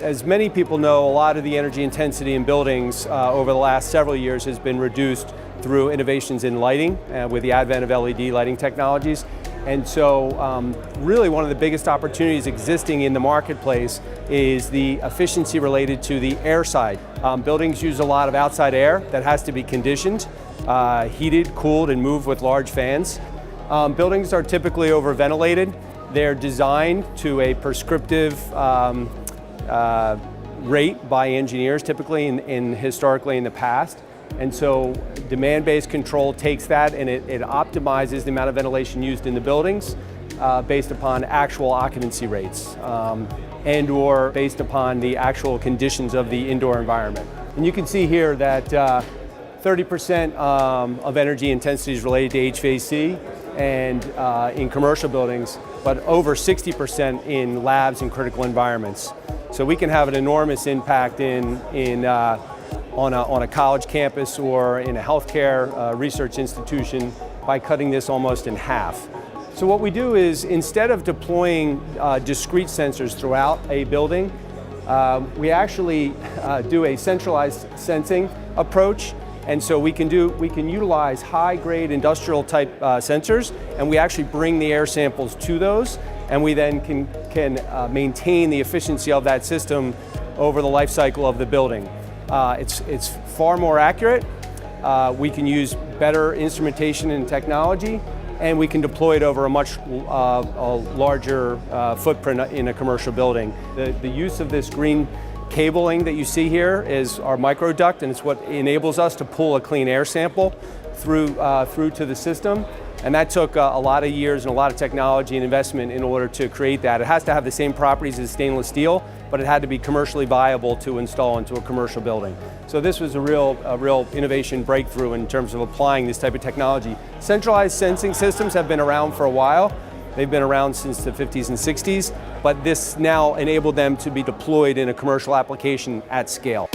As many people know, a lot of the energy intensity in buildings over the last several years has been reduced through innovations in lighting with the advent of LED lighting technologies. And so really one of the biggest opportunities existing in the marketplace is the efficiency related to the air side. Buildings use a lot of outside air that has to be conditioned, heated, cooled, and moved with large fans. Buildings are typically over-ventilated. They're designed to a prescriptive rate by engineers, typically historically in the past. And so demand-based control takes that and it optimizes the amount of ventilation used in the buildings based upon actual occupancy rates and or based upon the actual conditions of the indoor environment. And you can see here that 30% of energy intensity is related to HVAC and in commercial buildings, but over 60% in labs and critical environments. So we can have an enormous impact on a college campus or in a healthcare research institution by cutting this almost in half. So what we do is, instead of deploying discrete sensors throughout a building, we actually do a centralized sensing approach. And so we can utilize high-grade industrial type sensors, and we actually bring the air samples to those, and we then can maintain the efficiency of that system over the life cycle of the building. It's far more accurate. We can use better instrumentation and technology, and we can deploy it over a much larger footprint in a commercial building. The use of this green cabling that you see here is our microduct, and it's what enables us to pull a clean air sample through to the system. And that took a lot of years and a lot of technology and investment in order to create that. It has to have the same properties as stainless steel, but it had to be commercially viable to install into a commercial building. So this was a real innovation breakthrough in terms of applying this type of technology. Centralized sensing systems have been around for a while. They've been around since the 50s and 60s, but this now enabled them to be deployed in a commercial application at scale.